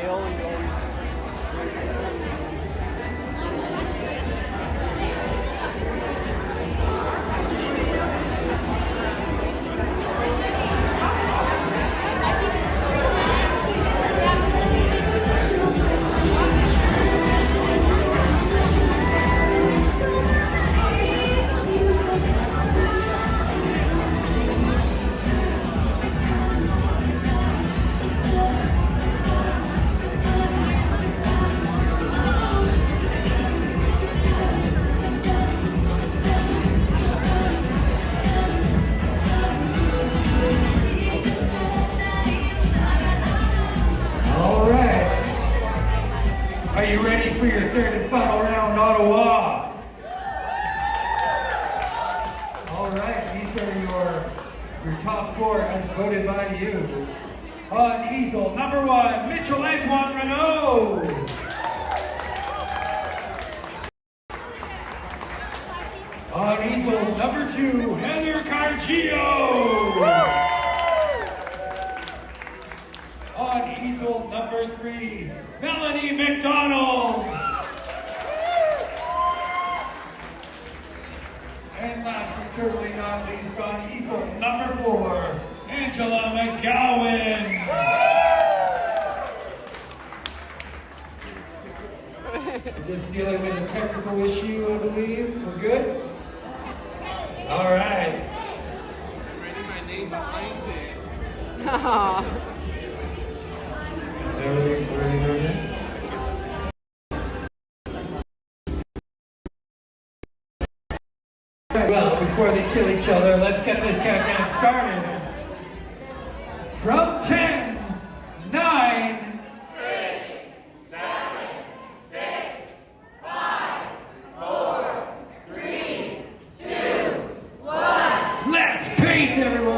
male, you always. All right. Are you ready for your third and final round, Ottawa? All right, these are your top four as voted by you. On easel, number 1, Mitchell Antoine Renault. On easel, number 2, Heather Cargillo. On easel, number 3, Melanie McDonald. And last but certainly not least, on easel, number 4, Angela McGowan. We're just dealing with a technical issue, I believe. We're good? All right. Writing my name behind it. Everything. Well, before they kill each other, let's get this countdown started. From 10, 9, 8, 7, 6, 5, 4, 3, 2, 1. let's paint, everyone.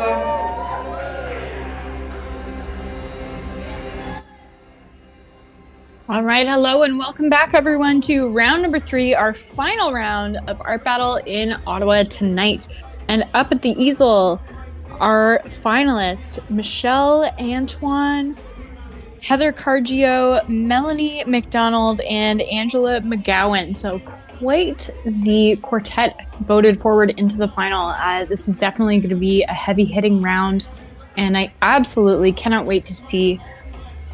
All right, hello and welcome back everyone to round number 3, our final round of Art Battle in Ottawa tonight. And up at the easel, our finalists, Michelle Antoine, Heather Cargillo, Melanie McDonald, and Angela McGowan. So quite the quartet voted forward into the final. This is definitely going to be a heavy hitting round, and I absolutely cannot wait to see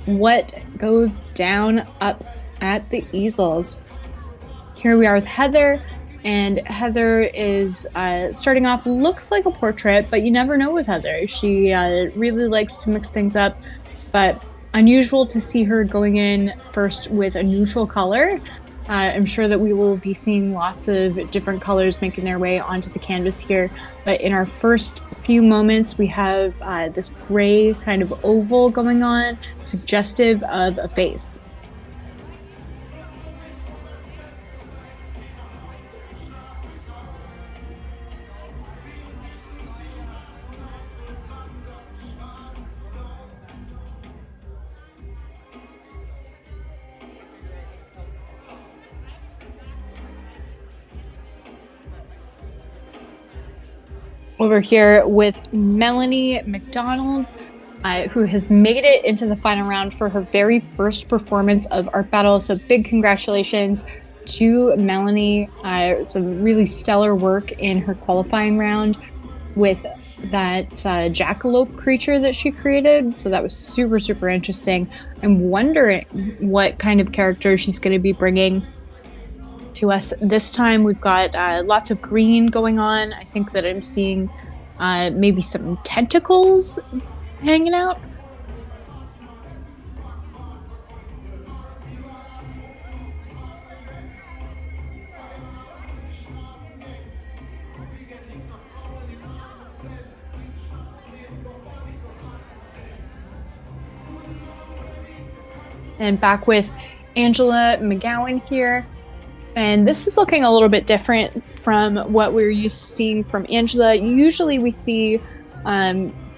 what goes down up at the easels. Here we are with Heather, and Heather is starting off, looks like a portrait, but you never know with Heather. She really likes to mix things up, but unusual to see her going in first with a neutral color. I'm sure that we will be seeing lots of different colors making their way onto the canvas here, but in our first few moments we have this gray kind of oval going on, suggestive of a face. Over here with Melanie McDonald, who has made it into the final round for her very first performance of Art Battle. So big congratulations to Melanie. Some really stellar work in her qualifying round with that jackalope creature that she created. So that was super, super interesting. I'm wondering what kind of character she's going to be bringing to us this time. We've got lots of green going on. I think that I'm seeing maybe some tentacles hanging out. And back with Angela McGowan here. And this is looking a little bit different from what we're used to seeing from Angela. Usually we see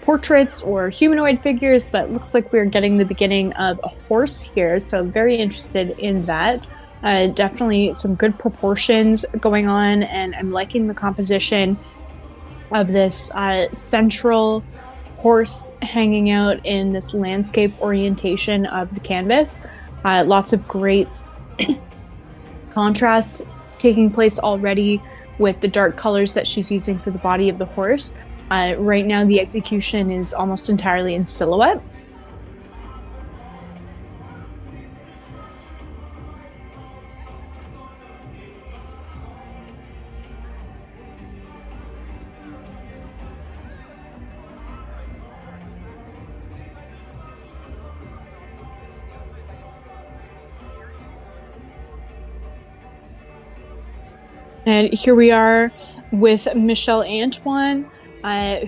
portraits or humanoid figures, but looks like we're getting the beginning of a horse here. So very interested in that. Definitely some good proportions going on, and I'm liking the composition of this central horse hanging out in this landscape orientation of the canvas. Lots of great contrasts taking place already with the dark colors that she's using for the body of the horse. Right now, the execution is almost entirely in silhouette. And here we are with Michelle Antoine,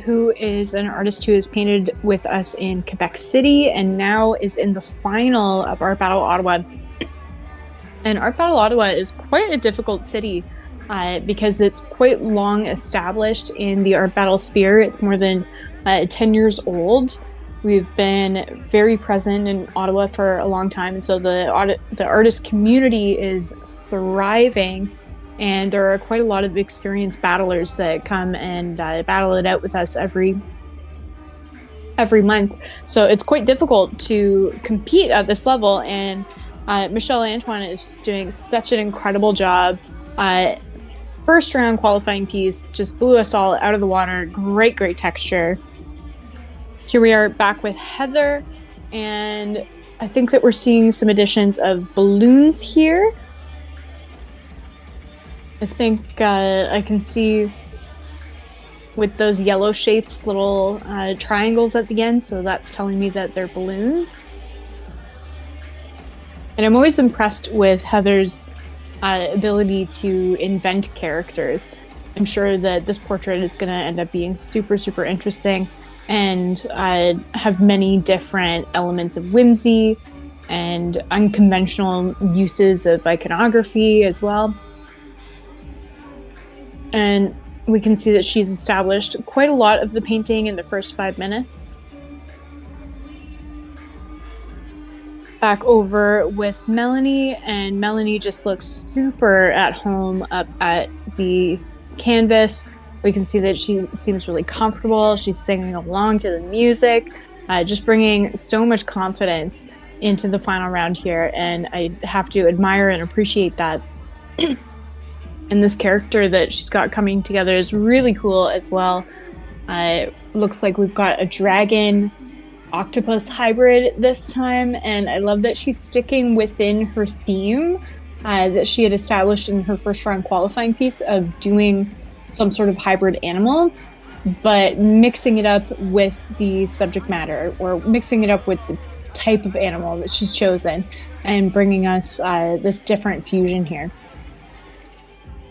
who is an artist who has painted with us in Quebec City and now is in the final of Art Battle Ottawa. And Art Battle Ottawa is quite a difficult city because it's quite long established in the art battle sphere. It's more than 10 years old. We've been very present in Ottawa for a long time, and so the artist community is thriving. And there are quite a lot of experienced battlers that come and battle it out with us every month. So it's quite difficult to compete at this level. And Michelle Antoine is just doing such an incredible job. First round qualifying piece just blew us all out of the water. Great texture. Here we are back with Heather. And I think that we're seeing some additions of balloons here. I think I can see with those yellow shapes little triangles at the end, so that's telling me that they're balloons. And I'm always impressed with Heather's ability to invent characters. I'm sure that this portrait is going to end up being super interesting and have many different elements of whimsy and unconventional uses of iconography as well. And we can see that she's established quite a lot of the painting in the first 5 minutes. Back over with Melanie, and Melanie just looks super at home up at the canvas. We can see that she seems really comfortable. She's singing along to the music, just bringing so much confidence into the final round here, and I have to admire and appreciate that. And this character that she's got coming together is really cool as well. Looks like we've got a dragon octopus hybrid this time, and I love that she's sticking within her theme that she had established in her first round qualifying piece of doing some sort of hybrid animal, but mixing it up with the subject matter, or mixing it up with the type of animal that she's chosen, and bringing us this different fusion here.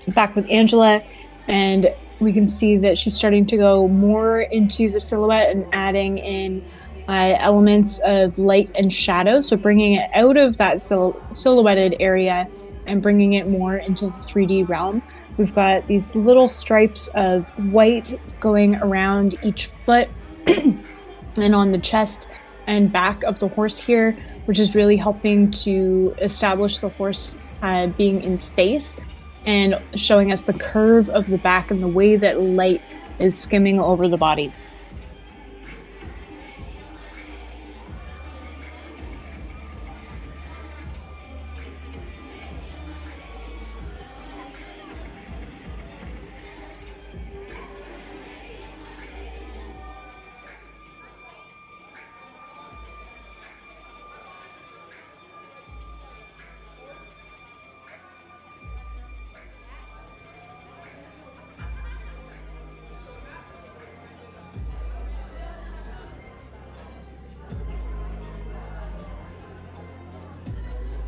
Back with Angela, and we can see that she's starting to go more into the silhouette and adding in elements of light and shadow, so bringing it out of that silhouetted area and bringing it more into the 3D realm. We've got these little stripes of white going around each foot and on the chest and back of the horse here, which is really helping to establish the horse being in space and showing us the curve of the back and the way that light is skimming over the body.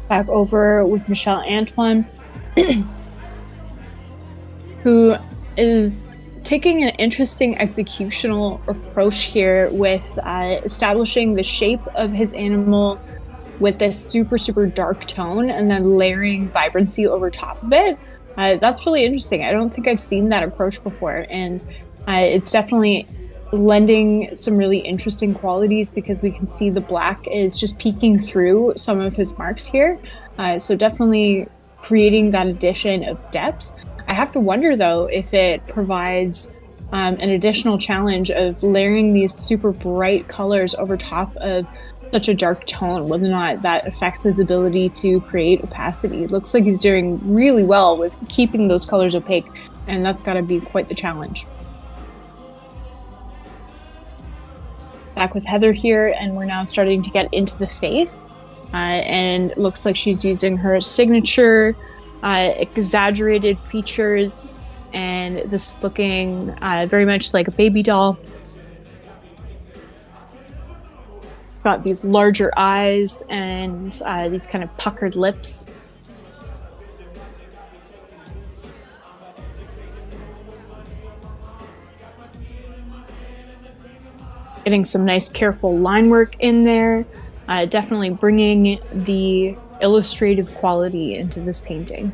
Back over with Michelle Antoine, who is taking an interesting executional approach here with establishing the shape of his animal with this super dark tone and then layering vibrancy over top of it. That's really interesting. I don't think I've seen that approach before, and it's definitely lending some really interesting qualities because we can see the black is just peeking through some of his marks here. So definitely creating that addition of depth. I have to wonder though if it provides an additional challenge of layering these super bright colors over top of such a dark tone, whether or not that affects his ability to create opacity. It looks like he's doing really well with keeping those colors opaque, and that's got to be quite the challenge. Back with Heather here, and we're now starting to get into the face, and it looks like she's using her signature exaggerated features, and this is looking very much like a baby doll. Got these larger eyes and these kind of puckered lips. Getting some nice careful line work in there. Definitely bringing the illustrative quality into this painting.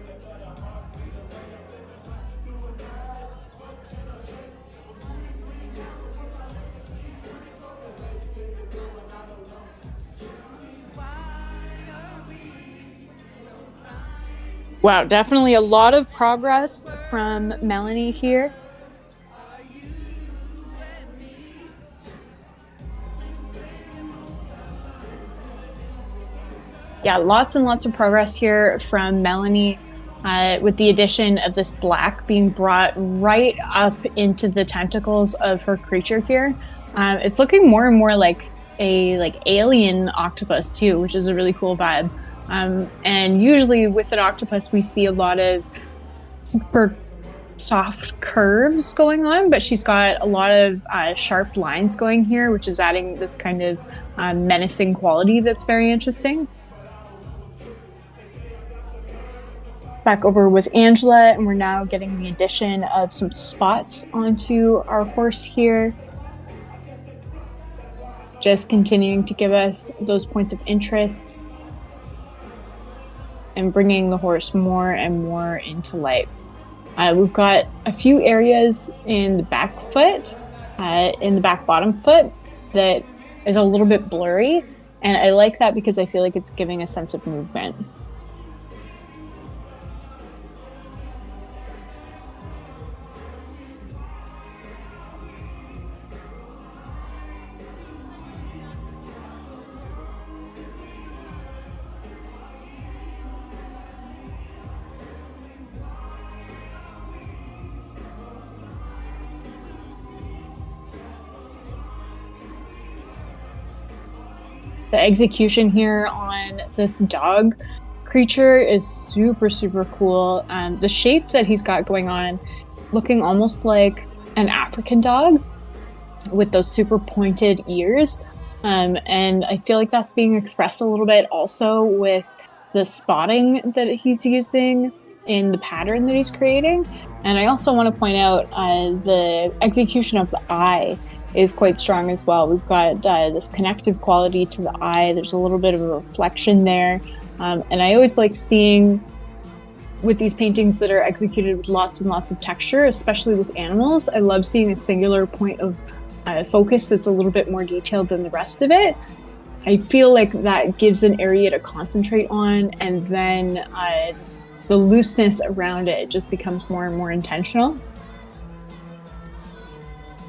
Wow, definitely a lot of progress from Melanie here. Yeah, lots and lots of progress here from Melanie, with the addition of this black being brought right up into the tentacles of her creature here. It's looking more and more like a alien octopus too, which is a really cool vibe. And usually with an octopus, we see a lot of super soft curves going on, but she's got a lot of sharp lines going here, which is adding this kind of menacing quality that's very interesting. Back over with Angela, and we're now getting the addition of some spots onto our horse here. Just continuing to give us those points of interest and bringing the horse more and more into life. We've got a few areas in the back foot, in the back bottom foot, that is a little bit blurry, and I like that because I feel like it's giving a sense of movement. The execution here on this dog creature is super, super cool. The shape that he's got going on, looking almost like an African dog with those super pointed ears. And I feel like that's being expressed a little bit also with the spotting that he's using in the pattern that he's creating. And I also want to point out the execution of the eye is quite strong as well. We've got this connective quality to the eye. There's a little bit of a reflection there. And I always like seeing with these paintings that are executed with lots and lots of texture, especially with animals. I love seeing a singular point of focus that's a little bit more detailed than the rest of it. I feel like that gives an area to concentrate on, and then the looseness around it just becomes more and more intentional.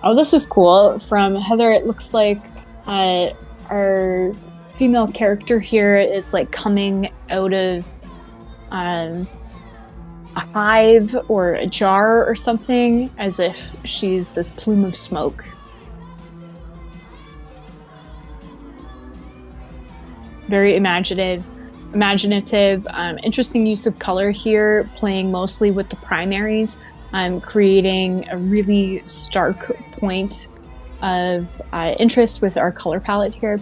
Oh, this is cool. From Heather, it looks like our female character here is like coming out of a hive or a jar or something, as if she's this plume of smoke. Very imaginative. Interesting use of color here, playing mostly with the primaries. Creating a really stark point of interest with our color palette here.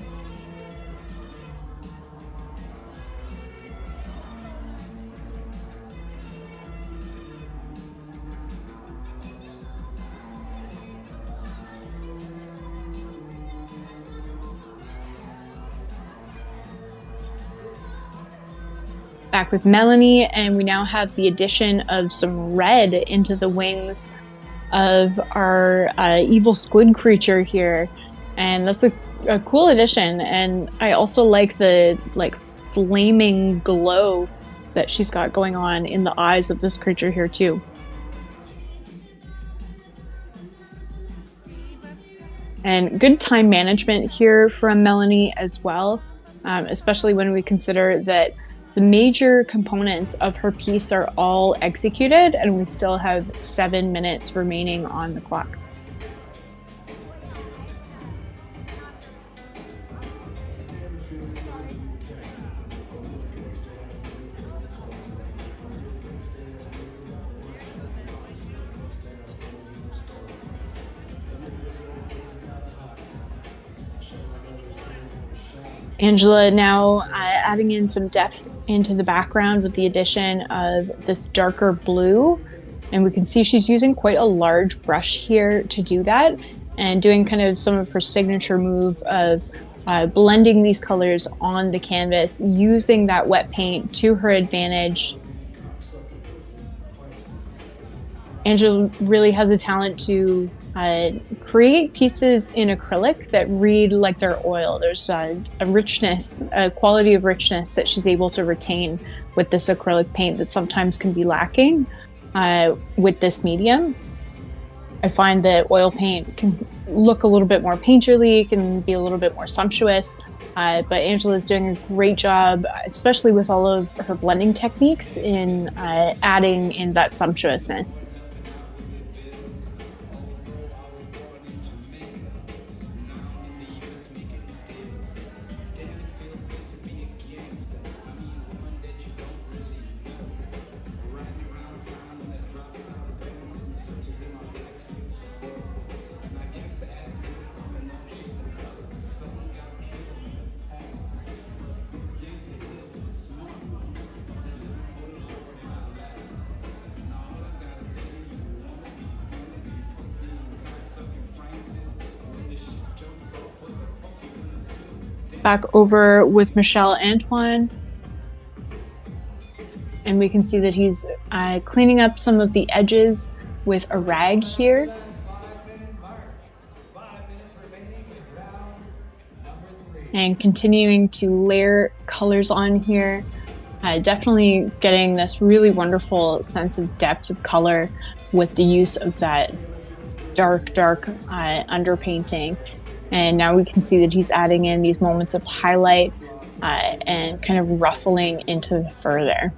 Back with Melanie, and we now have the addition of some red into the wings of our evil squid creature here, and that's a cool addition. And I also like the flaming glow that she's got going on in the eyes of this creature here too. And good time management here from Melanie as well, especially when we consider that the major components of her piece are all executed and we still have 7 minutes remaining on the clock. Angela now adding in some depth into the background with the addition of this darker blue. And we can see she's using quite a large brush here to do that, and doing kind of some of her signature move of blending these colors on the canvas, using that wet paint to her advantage. Angela really has a talent to create pieces in acrylic that read like they're oil. There's a richness, a quality of richness that she's able to retain with this acrylic paint that sometimes can be lacking with this medium. I find that oil paint can look a little bit more painterly, can be a little bit more sumptuous, but Angela's doing a great job, especially with all of her blending techniques, in adding in that sumptuousness. Back over with Michel Antoine, and we can see that he's cleaning up some of the edges with a rag here. And continuing to layer colors on here, definitely getting this really wonderful sense of depth of color with the use of that dark underpainting. And now we can see that he's adding in these moments of highlight and kind of ruffling into the fur there.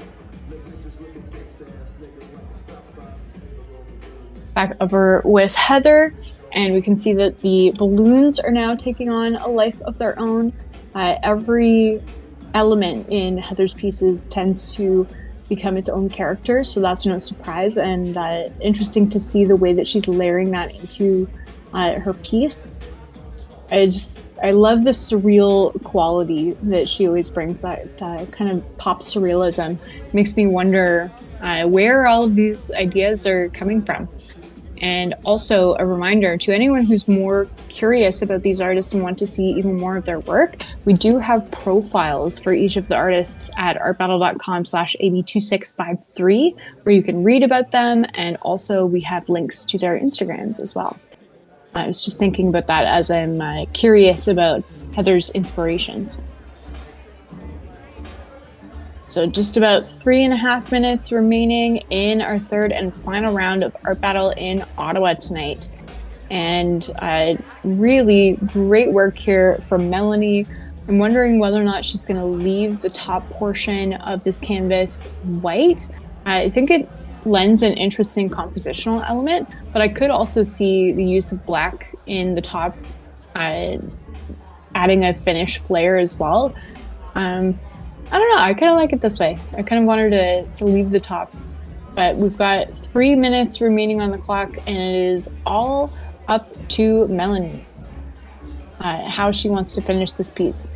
Back over with Heather, and we can see that the balloons are now taking on a life of their own. Every element in Heather's pieces tends to become its own character, so that's no surprise, and interesting to see the way that she's layering that into her piece. I love the surreal quality that she always brings, that kind of pop surrealism. Makes me wonder where all of these ideas are coming from. And also a reminder to anyone who's more curious about these artists and want to see even more of their work, we do have profiles for each of the artists at artbattle.com/AB2653, where you can read about them, and also we have links to their Instagrams as well. I was just thinking about that as I'm curious about Heather's inspirations. So just about 3.5 minutes remaining in our third and final round of Art Battle in Ottawa tonight. And really great work here from Melanie. I'm wondering whether or not she's going to leave the top portion of this canvas white. I think it lends an interesting compositional element, but I could also see the use of black in the top, adding a finish flare as well. I don't know, I kind of like it this way. I kind of want her to leave the top, but we've got 3 minutes remaining on the clock, and it is all up to Melanie, how she wants to finish this piece.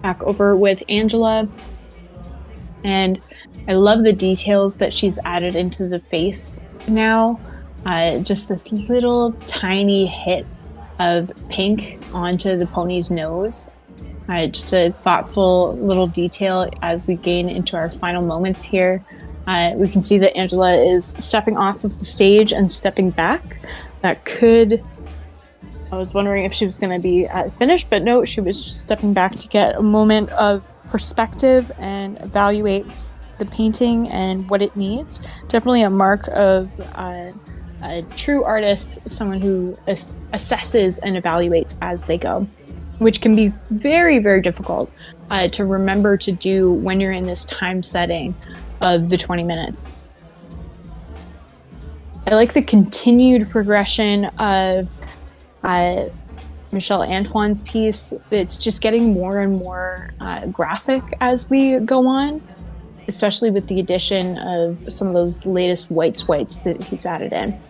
Back over with Angela, and I love the details that she's added into the face now. Just this little tiny hit of pink onto the pony's nose. Just a thoughtful little detail as we gain into our final moments here. We can see that Angela is stepping off of the stage and stepping back. That could I was wondering if she was going to be finished, but no, she was just stepping back to get a moment of perspective and evaluate the painting and what it needs. Definitely a mark of a true artist, someone who assesses and evaluates as they go, which can be very, very difficult to remember to do when you're in this time setting of the 20 minutes. I like the continued progression of Michelle Antoine's piece. It's just getting more and more graphic as we go on, especially with the addition of some of those latest white swipes that he's added in.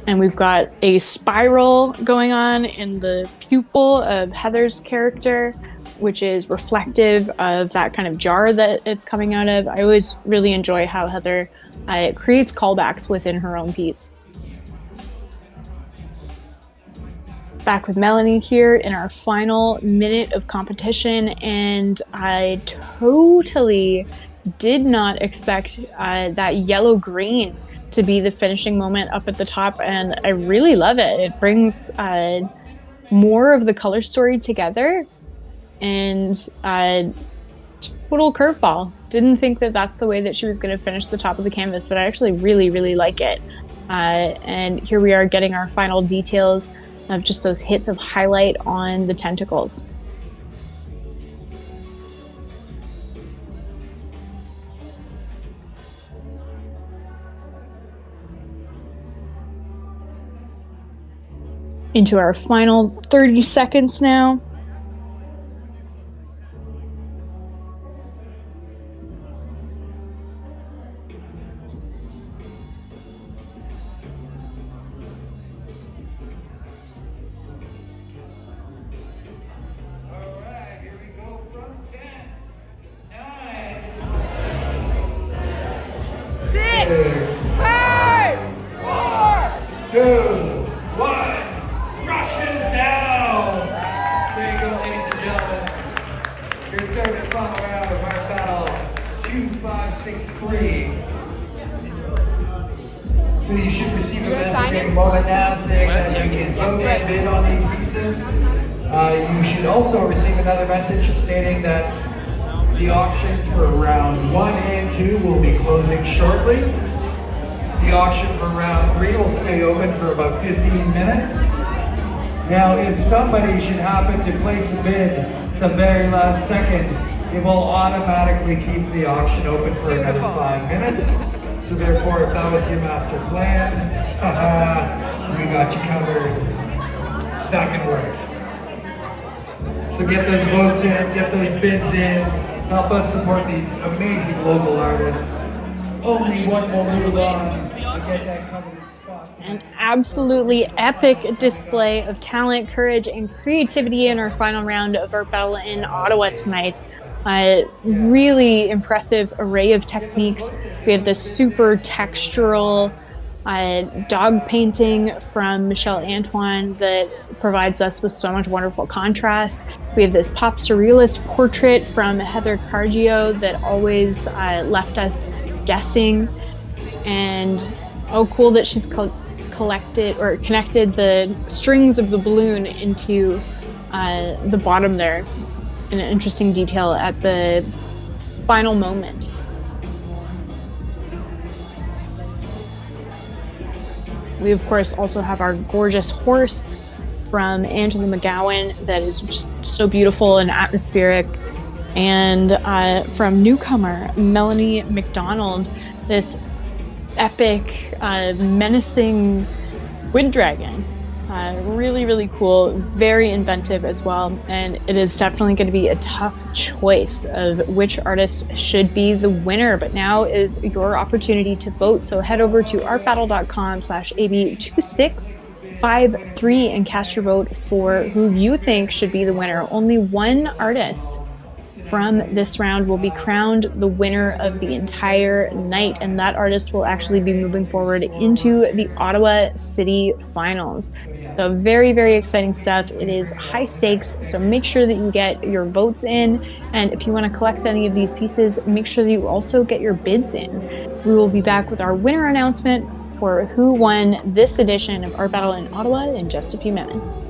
And we've got a spiral going on in the pupil of Heather's character, which is reflective of that kind of jar that it's coming out of. I always really enjoy how Heather creates callbacks within her own piece. Back with Melanie here in our final minute of competition, and I totally did not expect that yellow-green to be the finishing moment up at the top, and I really love it. It brings more of the color story together, and total curveball. Didn't think that that's the way that she was going to finish the top of the canvas, but I actually really, really like it. And here we are getting our final details of just those hits of highlight on the tentacles. Into our final 30 seconds now. Alright, here we go from 10, 9, 6, 5, 4. 2, 1. Rushes down. There you go, ladies and gentlemen. Your third and final round of our battle, 2563. So you should receive a message any moment now saying that you can vote and bid on these pieces. You should also receive another message stating that the auctions for rounds 1 and 2 will be closing shortly. The auction for round 3 will stay open for about 15 minutes. Now, if somebody should happen to place a bid at the very last second, it will automatically keep the auction open for another 5 minutes. So therefore, if that was your master plan, we got you covered. It's not gonna work. So get those votes in, get those bids in, help us support these amazing local artists. Only one more move on to get that coveted spot. An absolutely epic display of talent, courage, and creativity in our final round of Art Battle in Ottawa tonight. Really impressive array of techniques. We have this super textural dog painting from Michelle Antoine that provides us with so much wonderful contrast. We have this pop surrealist portrait from Heather Cargio that always left us guessing. And oh, cool that she's connected the strings of the balloon into the bottom there. An interesting detail at the final moment. We of course also have our gorgeous horse from Angela McGowan that is just so beautiful and atmospheric, and from newcomer Melanie McDonald, this epic menacing squid dragon. Really, really cool, very inventive as well, and it is definitely going to be a tough choice of which artist should be the winner, but now is your opportunity to vote. So head over to artbattle.com/AB2653 and cast your vote for who you think should be the winner. Only one artist from this round will be crowned the winner of the entire night, and that artist will actually be moving forward into the Ottawa City Finals. So very, very exciting stuff. It is high stakes, so make sure that you get your votes in, and if you want to collect any of these pieces, make sure that you also get your bids in. We will be back with our winner announcement for who won this edition of Art Battle in Ottawa in just a few minutes.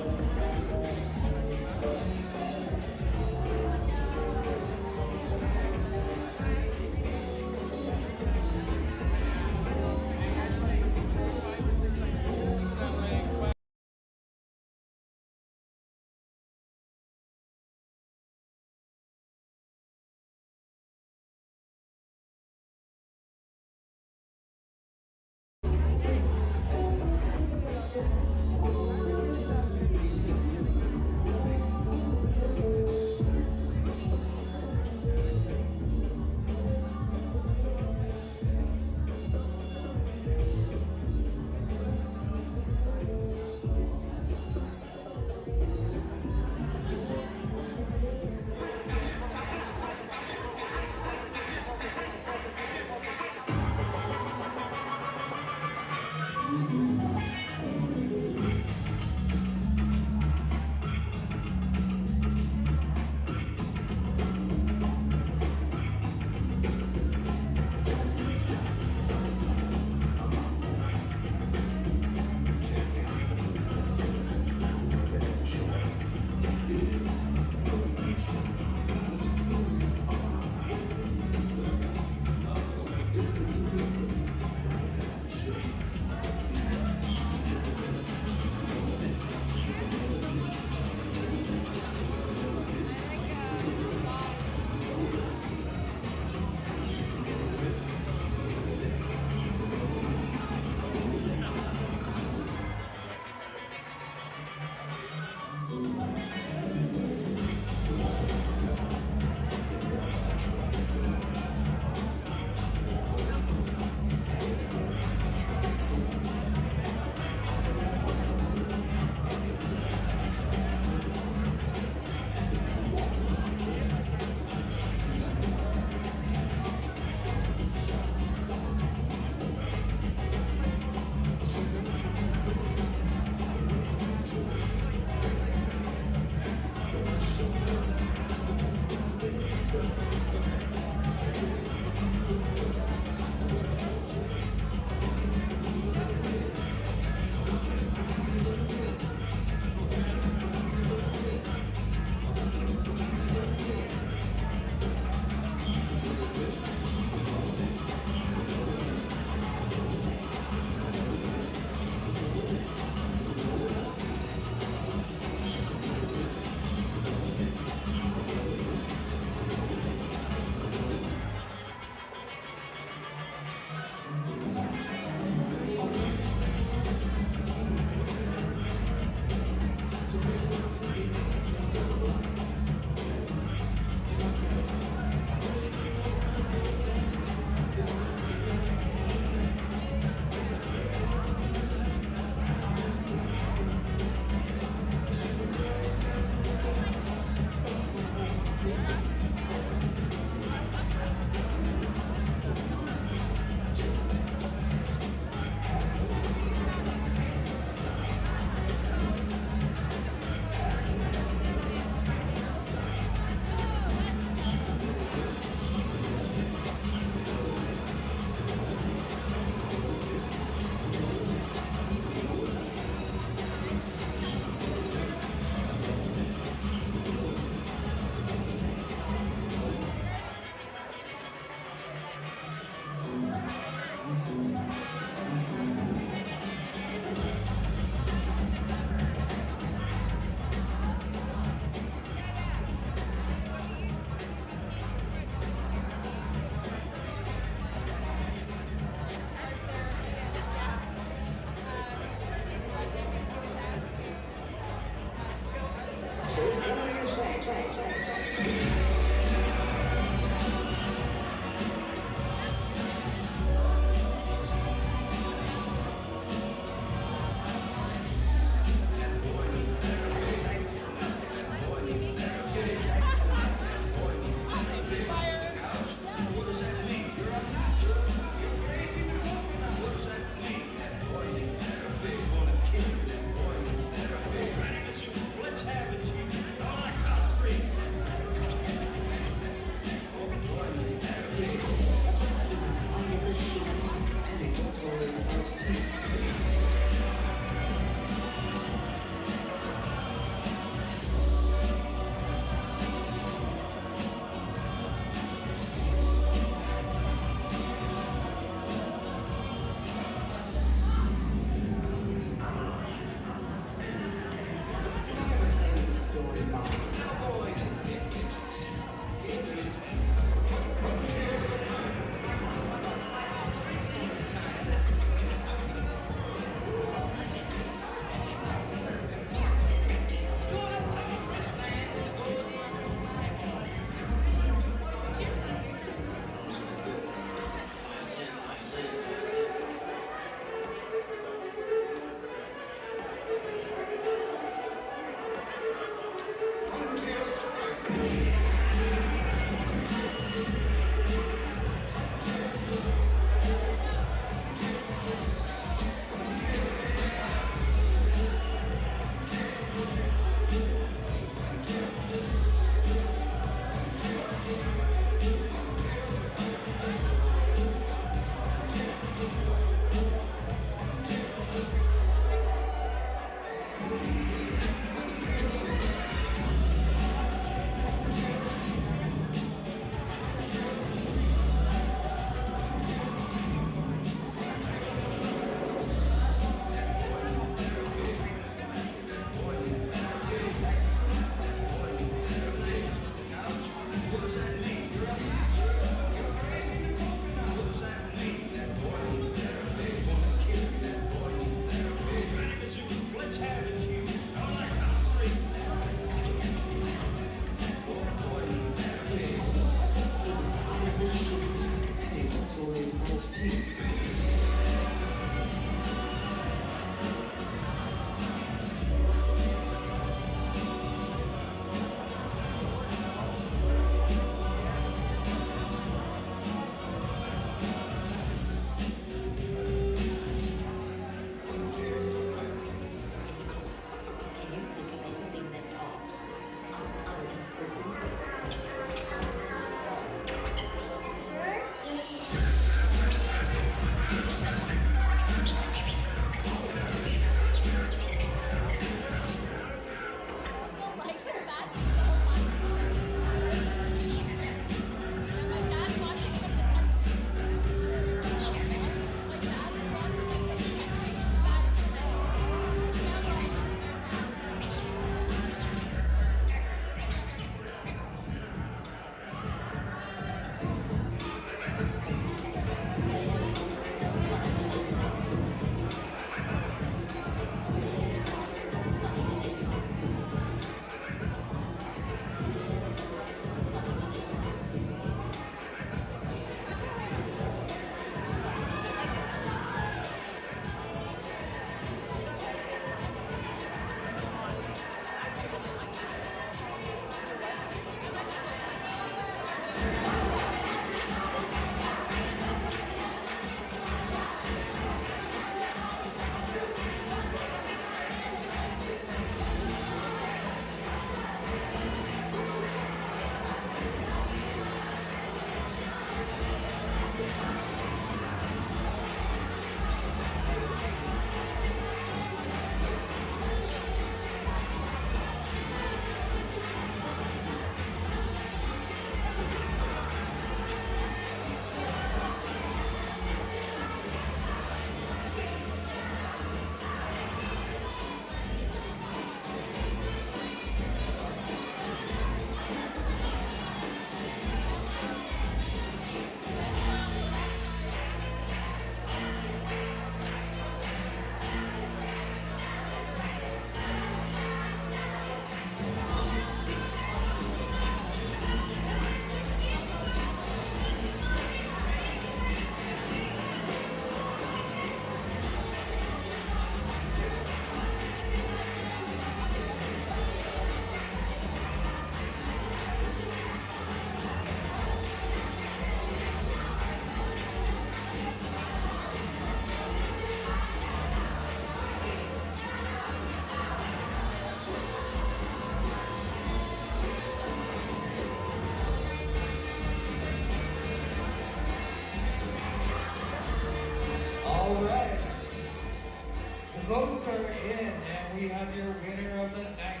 in, and we have your winner of the night.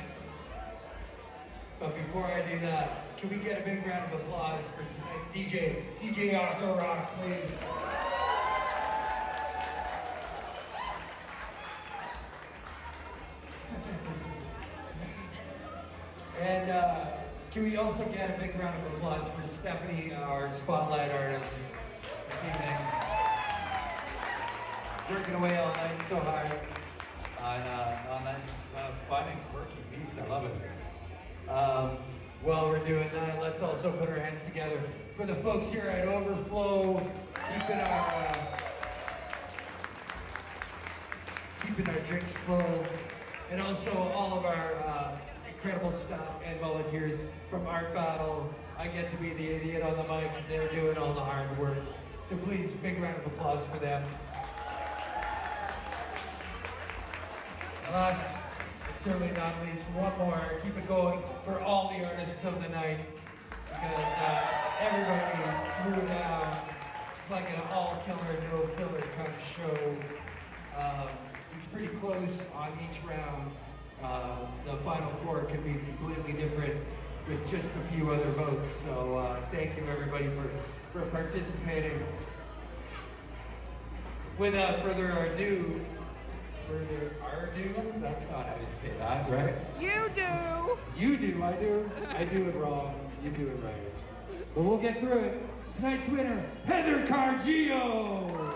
But before I do that, can we get a big round of applause for tonight's DJ Ottawa Rock, please? And can we also get a big round of applause for Stephanie, our spotlight artist this evening? Working away all night so hard on that fun and quirky piece. I love it. While we're doing that, let's also put our hands together for the folks here at Overflow, keeping our drinks full, and also all of our incredible staff and volunteers from Art Battle. I get to be the idiot on the mic. They're doing all the hard work. So please, big round of applause for them. And last, but certainly not least, one more. Keep it going for all the artists of the night, because everybody threw down. It's like an all-killer, no-filler kind of show. It's pretty close on each round. The final four can be completely different with just a few other votes. So thank you everybody for participating. Without further ado, that's not how you say that, right? You do. You do, I do. I do it wrong. You do it right. But we'll get through it. Tonight's winner, Heather Cargio.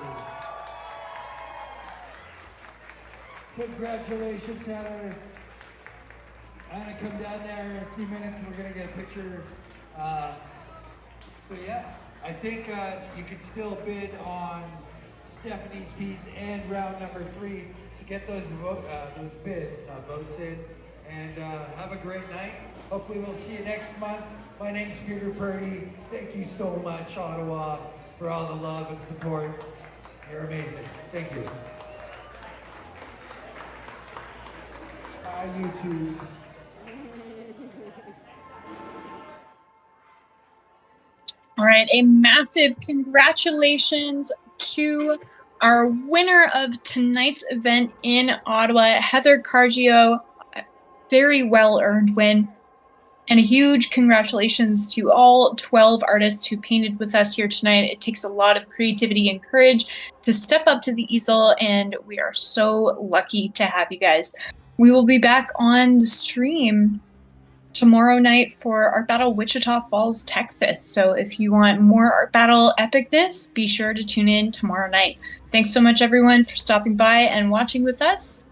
Congratulations, Heather. I'm gonna come down there in a few minutes and we're gonna get a picture. So yeah, I think you can still bid on Stephanie's piece and round number 3. So get those bids, votes in, and have a great night. Hopefully we'll see you next month. My name's Peter Purdy. Thank you so much, Ottawa, for all the love and support. You're amazing. Thank you. Bye, YouTube. All right, a massive congratulations to our winner of tonight's event in Ottawa, Heather Cargio. Very well-earned win. And a huge congratulations to all 12 artists who painted with us here tonight. It takes a lot of creativity and courage to step up to the easel, and we are so lucky to have you guys. We will be back on the stream tomorrow night for Art Battle Wichita Falls, Texas. So if you want more Art Battle epicness, be sure to tune in tomorrow night. Thanks so much, everyone, for stopping by and watching with us.